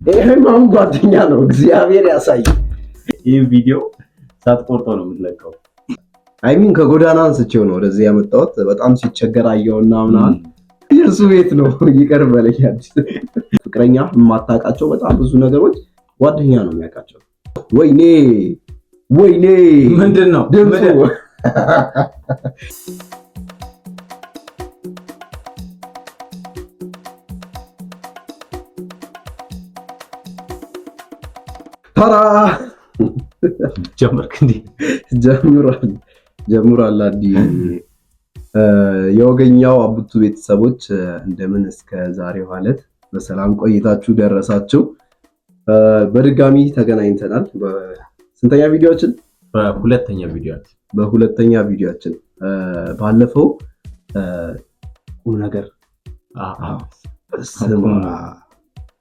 ይሄም ጓደኛ ነው። እግዚአብሔር ያሳይ። ይሄ ቪዲዮ ሳትቆርጦ ነው የምትለቀው። አይሚን ከጎዳና አንስቼው ነው ወደዚህ ያመጣሁት። በጣም ሲቸገር አየውና ምናምን የእሱ ቤት ነው ይቀር በለኝ። ፍቅረኛ የማታውቃቸው በጣም ብዙ ነገሮች ጓደኛ ነው የሚያውቃቸው። ወይኔ ወይኔ ምንድነው ድምፁ? ታራ ጀመርክ እንዴ? ጀምሯል። አዲ የወገኛው አቡቱ ቤተሰቦች እንደምን እስከ ዛሬው ማለት በሰላም ቆይታችሁ ደረሳችሁ? በድጋሚ ተገናኝተናል። በስንተኛ ቪዲዮአችን? በሁለተኛ ቪዲዮአችን ባለፈው ቁም ነገር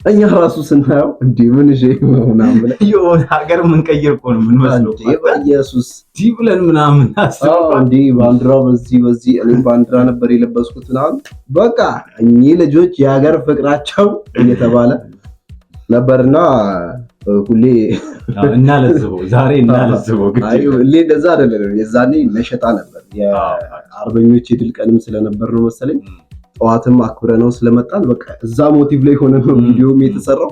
እኛ ራሱ ስናየው እንዴ ምን እሺ ምናምን የሆነ ሀገር ምን ቀይር እኮ ነው ምን መስለው ኢየሱስ ዲ ብለን ምናምን አስበው እንዴ ባንዲራው በዚህ እኔ ባንዲራ ነበር የለበስኩት ምናምን በቃ እኚህ ልጆች የሀገር ፍቅራቸው እየተባለ ነበርና ሁሌ እናለዝበው ዛሬ እናለዝበው ግን አይ ሁሌ እንደዛ አይደለም። የዛኔ መሸጣ ነበር የአርበኞች የድል ቀንም ስለነበር ነው መሰለኝ ጠዋትም አክብረ ነው ስለመጣን በቃ እዛ ሞቲቭ ላይ ሆነ ነው ቪዲዮም የተሰራው።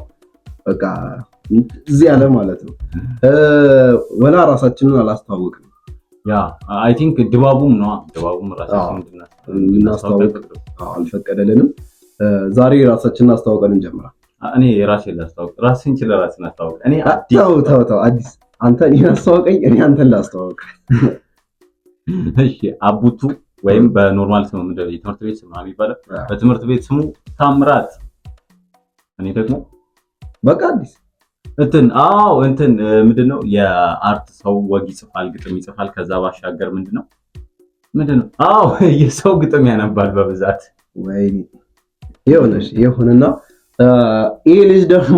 በቃ እዚህ ያለ ማለት ነው። ወላ ራሳችንን አላስተዋወቅንም። ያ አይ ቲንክ ድባቡም ራሳችንን እንድናስተዋወቅ አልፈቀደልንም። ዛሬ ራሳችንን አስተዋውቀን እንጀምራለን። እኔ ራሴን ላስተዋውቅ፣ ራሴን ራሴን አስተዋውቅ። እኔ አዲስ አንተ እኔን አስተዋውቀኝ፣ እኔ አንተን ላስተዋውቅ። እሺ አቡቱ ወይም በኖርማል ስሙ ምንድነው የትምህርት ቤት ስሙ የሚባለው? በትምህርት ቤት ስሙ ታምራት። እኔ ደግሞ በቃ አዲስ እንትን ምንድነው የአርት ሰው ወግ ይጽፋል፣ ግጥም ይጽፋል። ከዛ ባሻገር ምንድነው የሰው ግጥም ያነባል በብዛት። ወይኔ ይሁንና ይሄ ልጅ ደግሞ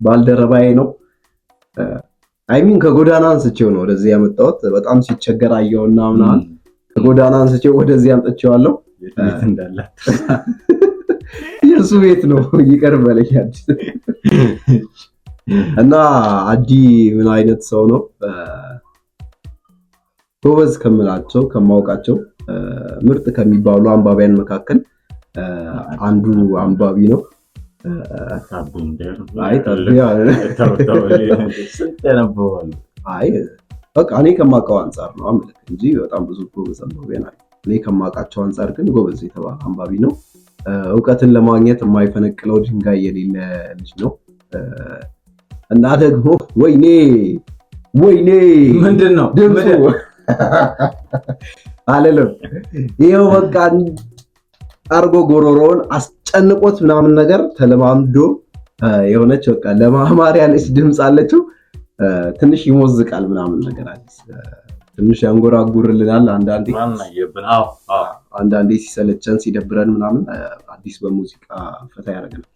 ባልደረባዬ ነው። አይሚን ከጎዳና አንስቼው ነው ወደዚህ ያመጣሁት። በጣም ሲቸገር አየውና ምናምን ከጎዳና አንስቼው ወደዚህ አምጥቼዋለሁ። ቤት እንዳለ የእሱ ቤት ነው ይቀር በለኝ። እና አዲ ምን አይነት ሰው ነው? ጎበዝ ከምላቸው ከማውቃቸው ምርጥ ከሚባሉ አንባቢያን መካከል አንዱ አንባቢ ነው። አይ በቃ እኔ ከማውቀው አንፃር ነው አመልክ እንጂ በጣም ብዙ ጎበዝ አንባቢያን አሉ። እኔ ከማውቃቸው አንፃር ግን ጎበዝ የተባለ አንባቢ ነው። እውቀትን ለማግኘት የማይፈነቅለው ድንጋይ የሌለ ልጅ ነው። እና ደግሞ ወይኔ ምንድነው ድምፁ አለለም ይሄው በቃ አርጎ ጎሮሮውን አስጨንቆት ምናምን ነገር ተለማምዶ የሆነች በቃ ለማማር ያለች ድምፅ አለችው። ትንሽ ይሞዝቃል ምናምን ነገር አዲስ ትንሽ ያንጎራጉርልናል አንዳንዴ ሲሰለቸን ሲደብረን ምናምን አዲስ በሙዚቃ ፈታ ያደርገናል።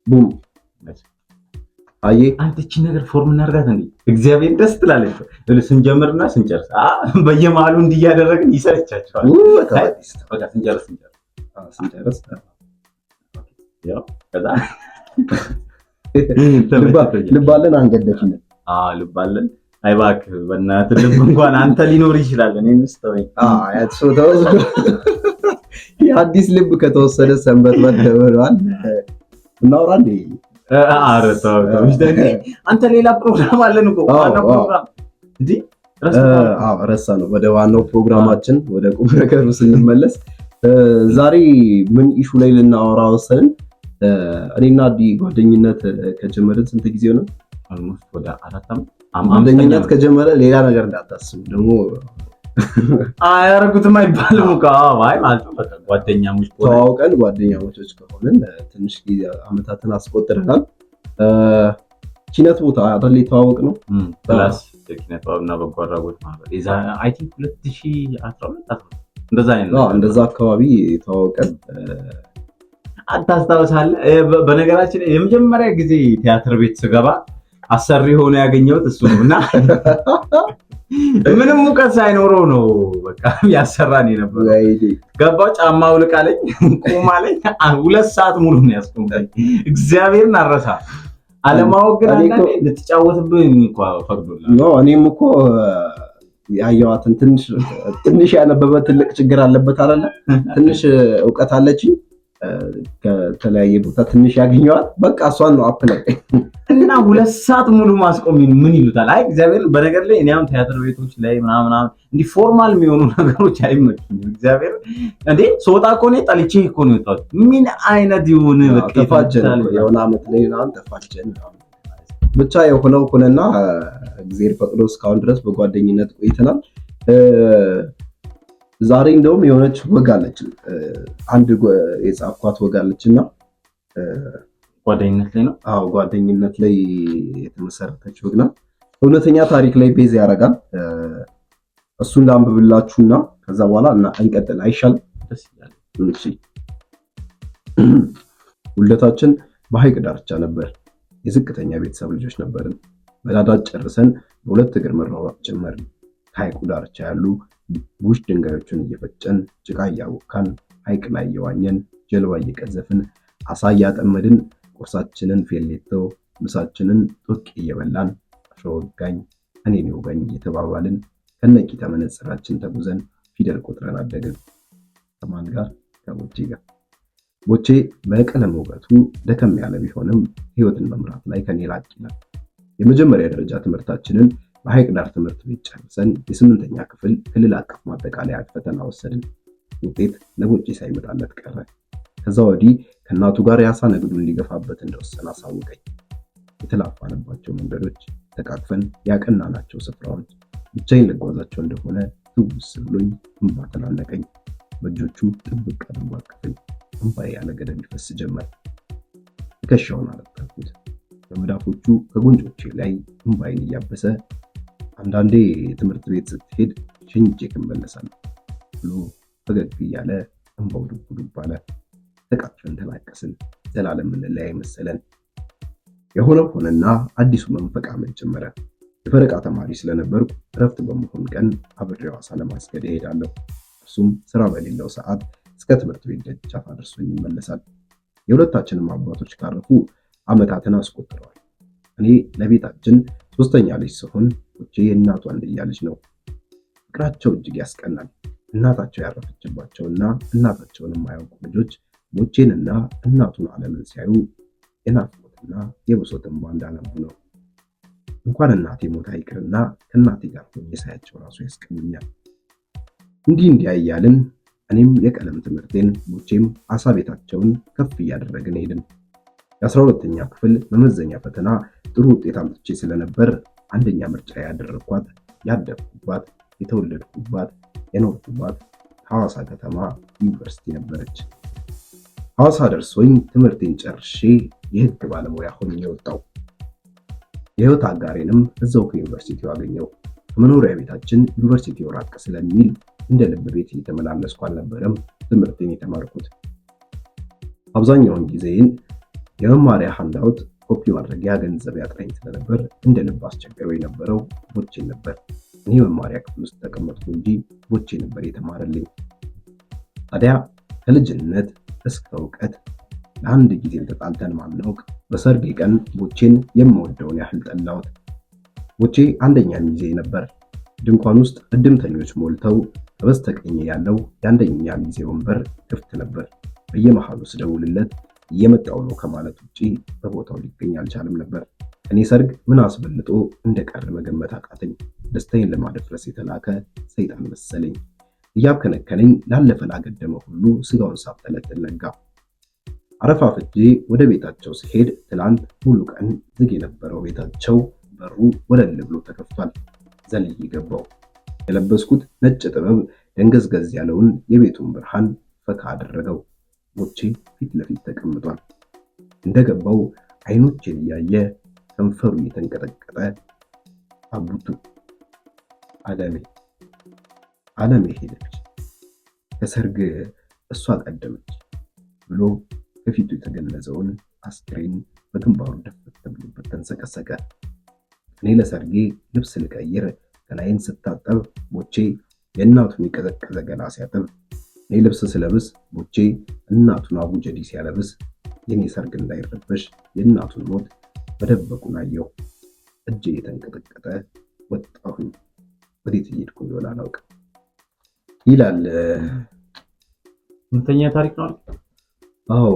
ቡም አይ አንተ እቺ ነገር ፎርም እናርጋት እንዴ እግዚአብሔር ደስ ትላለች። ስንጀምርና ስንጨርስ በየመሃሉ እንዲያደረግን ይሰለቻቸዋል። በቃ ስንጨርስ ያው ከዛ ልባለን አንገደፍን። ልባለን አይ እባክህ በእናትህ ልብ እንኳን አንተ ሊኖር ይችላል። እኔ ምስተወኝ የአዲስ ልብ ከተወሰደ ሰንበት ተብሏል። እናውራ እንዴ? አንተ ሌላ ፕሮግራም አለን እኮ ዋናው ፕሮግራም እንዴ ረሳ ነው። ወደ ዋናው ፕሮግራማችን ወደ ቁም ነገሩ ስንመለስ ዛሬ ምን ኢሹ ላይ ልናወራ ወሰንን? እኔና አዲ ጓደኝነት ከጀመረን ስንት ጊዜ ሆነ? አልሞስት ወደ 4 ዓመት። ጓደኝነት ከጀመረ ሌላ ነገር እንዳታስቡ ደግሞ አያረጉትም አይባልም እኮ። አይ ማለት ነው በቃ ጓደኛሞች ተዋውቀን ጓደኛሞች ከሆነን ትንሽ ጊዜ አመታትን አስቆጥረናል። ኪነት ቦታ አይደል የተዋወቅ ነው ፕላስ ኪነት ባብና በጎ አድራጎት ማህበር አይ ቲንክ 2012 እንደዛ አካባቢ ተዋውቀን አታስታውሳለህ? በነገራችን የመጀመሪያ ጊዜ ቲያትር ቤት ስገባ አሰሪ ሆኖ ያገኘሁት እሱ ነውና ምንም ሙቀት ሳይኖረው ነው በቃ ያሰራን የነበረው። ገባው ጫማ አውልቅ አለኝ ቁም አለኝ 2 ሰዓት ሙሉ ነው ያስቆምኩኝ። እግዚአብሔርን አረሳ አለማወቅ ግን አንዳንዴ ልትጫወትብኝ እንኳን ፈቅዶልሃል። ነው እኔም እኮ ያየዋትን ትንሽ ያነበበ ትልቅ ችግር አለበት አይደለ? ትንሽ እውቀት አለችኝ ከተለያየ ቦታ ትንሽ ያገኘዋል። በቃ እሷን ነው አፕላይ እና 2 ሰዓት ሙሉ ማስቆም ምን ይሉታል? አይ እግዚአብሔር በነገር ላይ እኔ አሁን ቲያትር ቤቶች ላይ ምናምን እንዲህ ፎርማል የሚሆኑ ነገሮች አይመቹኝም። እግዚአብሔር እንዴ ሶጣ እኮ ነው ጠልቼ እኮ ነው የወጣሁት። ምን አይነት የሆነ በቃ ተፋጀን የሆነ አመት ላይ ምናምን ተፋጀን። ብቻ የሆነው ሆነና እግዚአብሔር ፈቅዶ እስካሁን ድረስ በጓደኝነት ቆይተናል። ዛሬ እንደውም የሆነች ወግ አለች፣ አንድ የጻፍኳት ወግ አለችና ጓደኝነት ላይ ነው። አዎ ጓደኝነት ላይ የተመሰረተች ወግ ናት። እውነተኛ ታሪክ ላይ ቤዝ ያደርጋል። እሱን ላንብብላችሁና ከዛ በኋላ እንቀጥል አይሻልም? ደስ ይላል። እሺ። ውልደታችን በሐይቅ ዳርቻ ነበር። የዝቅተኛ ቤተሰብ ልጆች ነበርን። መዳዳት ጨርሰን በሁለት እግር መሯሯጥ ጀመርን። ከሐይቁ ዳርቻ ያሉ ቡሽ ድንጋዮችን እየፈጨን ጭቃ እያቦካን ሐይቅ ላይ እየዋኘን ጀልባ እየቀዘፍን አሳ እያጠመድን ቁርሳችንን ፌሌቶ ምሳችንን ጦቅ እየበላን አሸወጋኝ እኔን ወጋኝ እየተባባልን ከነቂጣ መነጽራችን ተጉዘን ፊደል ቆጥረን አደግን። ከማን ጋር? ከቦቼ ጋር። ቦቼ በቀለም ውበቱ ደከም ያለ ቢሆንም ህይወትን መምራት ላይ ከኔ ላቅ ይላል። የመጀመሪያ ደረጃ ትምህርታችንን በሐይቅ ዳር ትምህርት ቤት ጨርሰን የ8ኛ ክፍል ክልል አቀፍ ማጠቃለያ ፈተና ወሰድን። ውጤት ለቦቼ ሳይመጣለት ቀረ። ከዛ ወዲህ ከእናቱ ጋር የአሳ ንግዱን ሊገፋበት እንደወሰነ አሳወቀኝ። የተላፋንባቸው መንገዶች፣ ተቃቅፈን ያቀናናቸው ስፍራዎች ብቻዬን ልጓዛቸው እንደሆነ ትውስ ብሎኝ እንባ ተናነቀኝ። በእጆቹ ጥብቅ አድርጎ አቀፈኝ። እንባዬ ያለ ገደብ ይፈስ ጀመር። ትከሻውን አለበልኩት። በመዳፎቹ ከጉንጮቼ ላይ እንባዬን እያበሰ አንዳንዴ ትምህርት ቤት ስትሄድ ሸኝቼክ እመለሳለሁ ብሎ ፈገግ እያለ እንባው ዱብ ዱብ አለ። ተቃቅፈን ተላቀስን። ዘላለም እንለያይ መሰለን። የሆነው ሆነና አዲሱ መንፈቅ ዓመት ጀመረ። የፈረቃ ተማሪ ስለነበርኩ እረፍት በመሆን ቀን አብሬው አሳ ለማስገድ እሄዳለሁ። እሱም ስራ በሌለው ሰዓት እስከ ትምህርት ቤት ደጃፍ አድርሶኝ ይመለሳል። የሁለታችንም አባቶች ካረፉ ዓመታትን አስቆጥረዋል። እኔ ለቤታችን 3ኛ ልጅ ስሆን ቦቼ የእናቱ አንድያ ልጅ ነው። ፍቅራቸው እጅግ ያስቀናል። እናታቸው ያረፈችባቸውና እናታቸውን የማያውቁ ልጆች ቦቼንና እናቱን ዓለምን ሲያዩ የናፍቆትና የብሶት እንባ እንዳነቡ ነው። እንኳን እናቴ ሞታ ይቅርና ከእናቴ ጋር ሆኜ ሳያቸው ራሱ ያስቀኑኛል። እንዲህ እያልን እኔም የቀለም ትምህርቴን ቦቼም አሳ ቤታቸውን ከፍ እያደረግን ሄድን። የ12ኛ ክፍል መመዘኛ ፈተና ጥሩ ውጤት አምጥቼ ስለነበር አንደኛ ምርጫ ያደረኳት ያደግኩባት የተወለድኩባት የኖርኩባት ሐዋሳ ከተማ ዩኒቨርሲቲ ነበረች። ሐዋሳ ደርሶኝ ትምህርቴን ጨርሼ የህግ ባለሙያ ሆኜ ወጣሁ። የህይወት አጋሬንም እዛው ከዩኒቨርሲቲው አገኘው። ከመኖሪያ ቤታችን ዩኒቨርሲቲው ራቅ ስለሚል እንደ ልብ ቤት እየተመላለስኩ አልነበረም ትምህርቴን የተማርኩት። አብዛኛውን ጊዜን የመማሪያ ሃንዳውት ኮፒ ማድረጊያ ገንዘብ ያጥረኝ ስለነበር እንደ ልብ አስቸግረው የነበረው ቦቼን ነበር። እኔ መማሪያ ክፍል ውስጥ ተቀመጥኩ እንጂ ቦቼ ነበር የተማረልኝ። ታዲያ ከልጅነት እስከ እውቀት ለአንድ ጊዜ ተጣልተን ማናውቅ በሰርጌ ቀን ቦቼን የምወደውን ያህል ጠላሁት። ቦቼ አንደኛ ሚዜ ነበር። ድንኳን ውስጥ እድምተኞች ሞልተው በስተቀኝ ያለው የአንደኛ ሚዜ ወንበር ክፍት ነበር። በየመሃሉ ስደውልለት እየመጣው ነው ከማለት ውጪ በቦታው ሊገኝ አልቻለም ነበር። እኔ ሰርግ ምን አስበልጦ እንደቀረ መገመት አቃተኝ። ደስታዬን ለማደፍረስ የተላከ ሰይጣን መሰለኝ። እያብከነከነኝ ላለፈ ላገደመ ሁሉ ስጋውን ሳብጠለጥል ነጋ። አረፋፍጄ ወደ ቤታቸው ሲሄድ ትላንት ሙሉ ቀን ዝግ የነበረው ቤታቸው በሩ ወለል ብሎ ተከፍቷል። ዘልዬ ገባው። የለበስኩት ነጭ ጥበብ ደንገዝገዝ ያለውን የቤቱን ብርሃን ፈካ አደረገው። ቦቼ ፊት ለፊት ተቀምጧል። እንደገባው አይኖቼን እያየ ከንፈሩ እየተንቀጠቀጠ አቡቱ ዓለሜ ሄደች፣ ከሰርግ እሷ ቀደመች ብሎ ከፊቱ የተገነዘውን አስክሬን በግንባሩ ደፍት ብሎበት ተንሰቀሰቀ። እኔ ለሰርጌ ልብስ ልቀይር ገላዬን ስታጠብ ቦቼ የእናቱን የቀዘቀዘ ገላ ሲያጥብ፣ እኔ ልብስ ስለብስ ቦቼ እናቱን አቡጀዲ ሲያለብስ፣ የኔ ሰርግ እንዳይረበሽ የእናቱን ሞት መደበቁን አየሁ። እጄ የተንቀጠቀጠ ወጣሁኝ፣ ወዴት እየሄድኩ እንደሆነ አላውቅም ይላል። እውነተኛ ታሪክ ነው። አዎ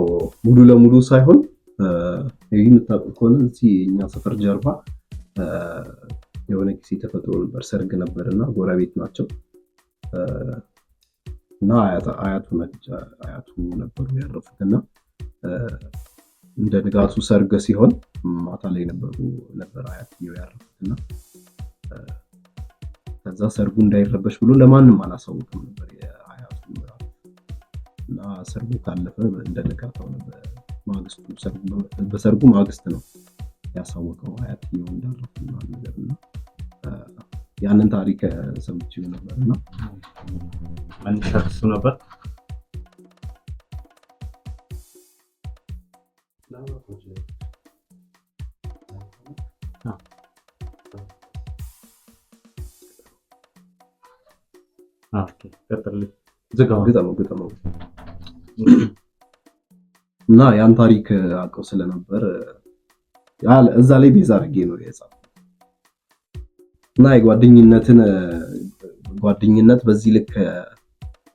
ሙሉ ለሙሉ ሳይሆን ይህ የምታውቁ ከሆነ እዚህ እኛ ሰፈር ጀርባ የሆነ ጊዜ ተፈጥሮ ነበር፣ ሰርግ ነበርና ጎረቤት ናቸው እና አያቱ ነበሩ ያረፉትና እንደ ንጋቱ ሰርግ ሲሆን ማታ ላይ ነበር አያትየው ያረፉትና ከዛ ሰርጉ እንዳይረበሽ ብሎ ለማንም አላሳወቅም ነበር የአያቱ ምራት እና ሰርጉ ካለፈ እንደ ንጋታው ነበር በሰርጉ ማግስት ነው ያሳወቀው አያትየው እንዳረፉ ነገርና ያንን ታሪክ ሰምቼው ነበርና አንሻክሱ ነበር። እና ያን ታሪክ አውቀው ስለነበር እዛ ላይ ቤዛ አድርጌ ነው የጻፈው እና ጓደኝነት በዚህ ልክ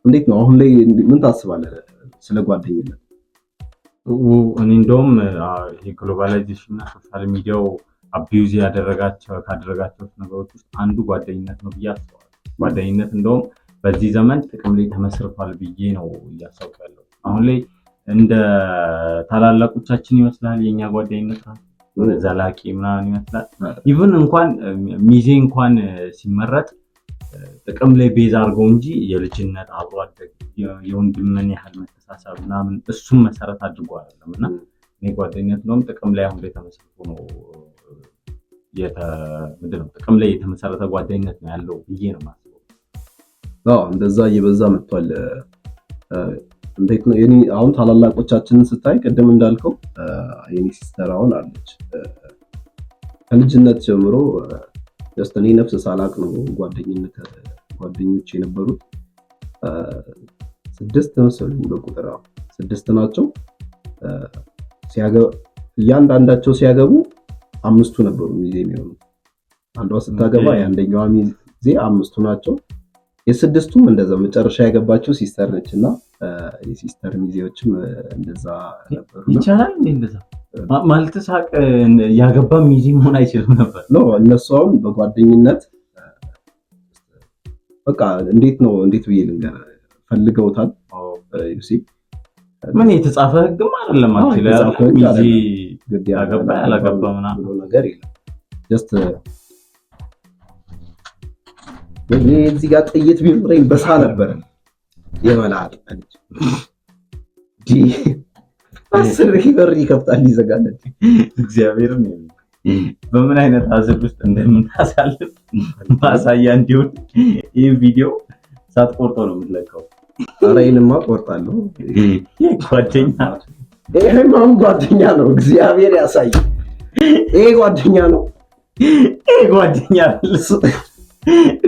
እንዴት ነው? አሁን ላይ ምን ታስባለህ ስለ ጓደኝነት? እኔ እንደውም ግሎባላይዜሽን እና ሶሻል ሚዲያው አቢዩዝ ካደረጋቸው ነገሮች ውስጥ አንዱ ጓደኝነት ነው ብዬ አስባለሁ። ጓደኝነት እንደውም በዚህ ዘመን ጥቅም ላይ ተመስርቷል ብዬ ነው እያሰብኩ ያለው። አሁን ላይ እንደ ታላላቆቻችን ይመስላል የኛ ጓደኝነት ዘላቂ ምናምን ይመስላል። ኢቭን እንኳን ሚዜ እንኳን ሲመረጥ ጥቅም ላይ ቤዝ አድርገው እንጂ የልጅነት አብሮ አደግ የወንድምን ያህል መተሳሰብ ምናምን እሱም መሰረት አድርጎ አይደለም። እና እኔ ጓደኝነት እንደውም ጥቅም ላይ አሁን ላይ ተመስርቶ ነው ጥቅም ላይ የተመሰረተ ጓደኝነት ነው ያለው ብዬ ነው የማስበው። እንደዛ እየበዛ መጥቷል። እንዴት ነው አሁን ታላላቆቻችንን ስታይ ቅድም እንዳልከው የኔ ሲስተር አሁን አለች ከልጅነት ጀምሮ እኔ ነፍስ ሳላቅ ነው ጓደኞች የነበሩት 6 መሰለኝ በቁጥር 6 ናቸው። እያንዳንዳቸው ሲያገቡ 5ቱ ነበሩ ሚዜ የሚሆኑት። አንዷ ስታገባ የአንደኛዋ ሚዜ 5ቱ ናቸው። የ6ቱም እንደዛ መጨረሻ ያገባቸው ሲስተር ነች እና የሲስተር ሚዜዎችም እንደዛ ነበሩ። ይቻላል እንደዛ ማለት ሳቅ ያገባ ሚዜ መሆን አይችልም ነበር ነው። እነሱ አሁን በጓደኝነት በቃ እንዴት ብዬ ልንገር ፈልገውታል። ምን የተጻፈ ህግም አይደለም አክቹሊ ሚዜ ያገባ ያላገባ ምናምን ነገር የለም። ጀስት እዚህ ጋር ጥይት ቢኖረኝ በሳ ነበር የመላጥ ልጅ አስር በር ይከፍታል ይዘጋል። እግዚአብሔር ነው በምን አይነት አዘብ ውስጥ እንደምናሳልፍ ማሳያ እንዲሆን ይህ ቪዲዮ ሳትቆርጦ ነው የምትለቀው። አራይንማ ቆርጣለሁ። ይሄም ጓደኛ ነው። እግዚአብሔር ያሳይ። ይሄ ጓደኛ ነው።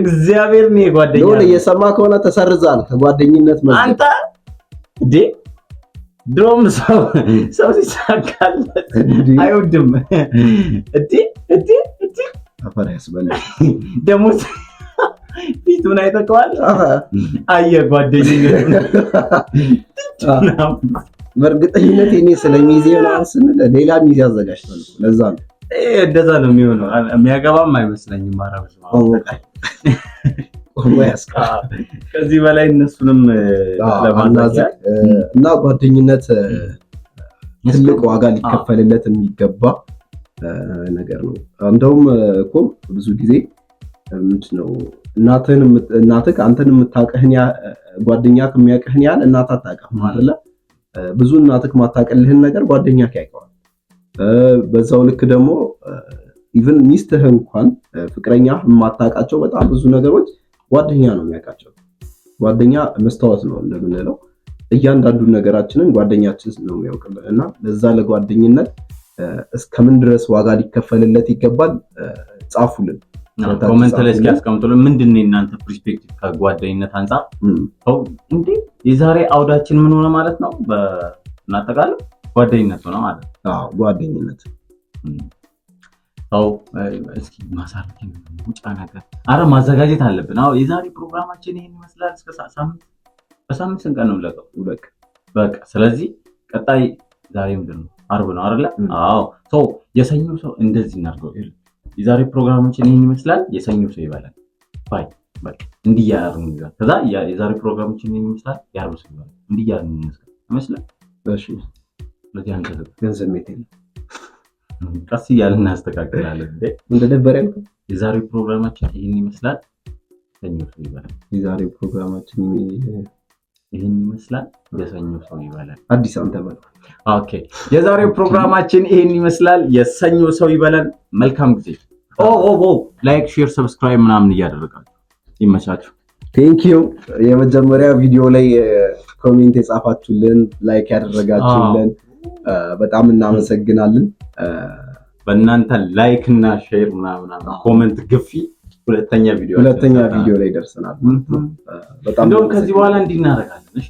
እግዚአብሔር ነው ጓደኛ ነው። እየሰማ ከሆነ ተሰርዛል ከጓደኝነት ማለት አንተ ድሮም ሰው ሲሳካለት አይወድም አፈር ያስበላል። ደግሞ ፊቱን አይተከዋል። አየህ ጓደኝነት በእርግጠኝነት እኔ ስለሚዜ ምናምን ስንል ሌላ ሚዜ አዘጋጅቷል። ለዛ ነው እንደዛ ነው የሚሆነው። የሚያገባም አይመስለኝም። ማራብሽ ከዚህ በላይ እነሱንም ለማናዘቅ እና ጓደኝነት ትልቅ ዋጋ ሊከፈልለት የሚገባ ነገር ነው። እንደውም እኮ ብዙ ጊዜ ምንድነው እናትህ አንተን የምታውቅህን ጓደኛ ከሚያውቅህን ያህል እናትህ አታውቅህም አይደለ? ብዙ እናትህ ማታውቅልህን ነገር ጓደኛህ ያውቀዋል። በዛው ልክ ደግሞ ኢቭን ሚስትህ እንኳን ፍቅረኛ የማታውቃቸው በጣም ብዙ ነገሮች ጓደኛ ነው የሚያውቃቸው። ጓደኛ መስታወት ነው እንደምንለው። እያንዳንዱን ነገራችንን ጓደኛችን ነው የሚያውቅልን እና ለዛ ለጓደኝነት እስከምን ድረስ ዋጋ ሊከፈልለት ይገባል? ጻፉልን። ኮሜንት ላይ እስኪ አስቀምጡልን። ምንድን ነው እናንተ ፐርስፔክቲቭ ከጓደኝነት አንፃር? እንዴ የዛሬ አውዳችን ምን ሆነ ማለት ነው? በእናጠቃላይ ጓደኝነት ሆነ ማለት ነው። አዎ ጓደኝነት እስኪ ማሳረፍ ሙጫ ነገር አረ ማዘጋጀት አለብን። አዎ የዛሬ ፕሮግራማችን ይሄን ይመስላል። እስከ በሳምንት ስንት ቀን ነው ለቀው? በቃ ስለዚህ ቀጣይ ዛሬ ምንድን ነው? አርብ ነው አይደለ? አዎ የሰኞ ሰው እንደዚህ እናድርገው። የዛሬ ፕሮግራማችን ይሄን ይመስላል። የሰኞ ሰው ይበላል ባይ በቃ እንዲያርም ይላል። ከዛ የዛሬ ፕሮግራማችን ይሄን ይመስላል። የአርብ ሰው ይበላል እንዲያርም ይመስላል። እሺ ለዚህ አንተ ገንዘብ የለም ቀስ እያልን እናስተካክላለን። እንደ ደበረ ያልኩት የዛሬ ፕሮግራማችን ይሄን ይመስላል። ሰኞ ሰው ይበላል። የዛሬ ፕሮግራማችን ይሄን ይመስላል። የሰኞ ሰው ይበላል። አዲስ አንተ በል። ኦኬ የዛሬው ፕሮግራማችን ይሄን ይመስላል። የሰኞ ሰው ይበላል። መልካም ጊዜ። ላይክ፣ ሼር፣ ሰብስክራይብ ምናምን እያደረጋችሁ ይመቻችሁ። ቴንክ ዩ። የመጀመሪያ ቪዲዮ ላይ ኮሜንት የጻፋችሁልን ላይክ ያደረጋችሁልን በጣም እናመሰግናለን። በእናንተ ላይክ እና ሼር ምናምን ኮሜንት ግፊ ሁለተኛ ቪዲዮ ላይ ደርሰናል። በጣም እንደው ከዚህ በኋላ እንዲናረጋለን። እሺ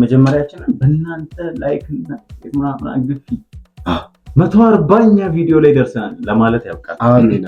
መጀመሪያችንን በእናንተ ላይክ እና ምናምን ግፊ 140ኛ ቪዲዮ ላይ ደርሰናል ለማለት ያብቃል። አሜን።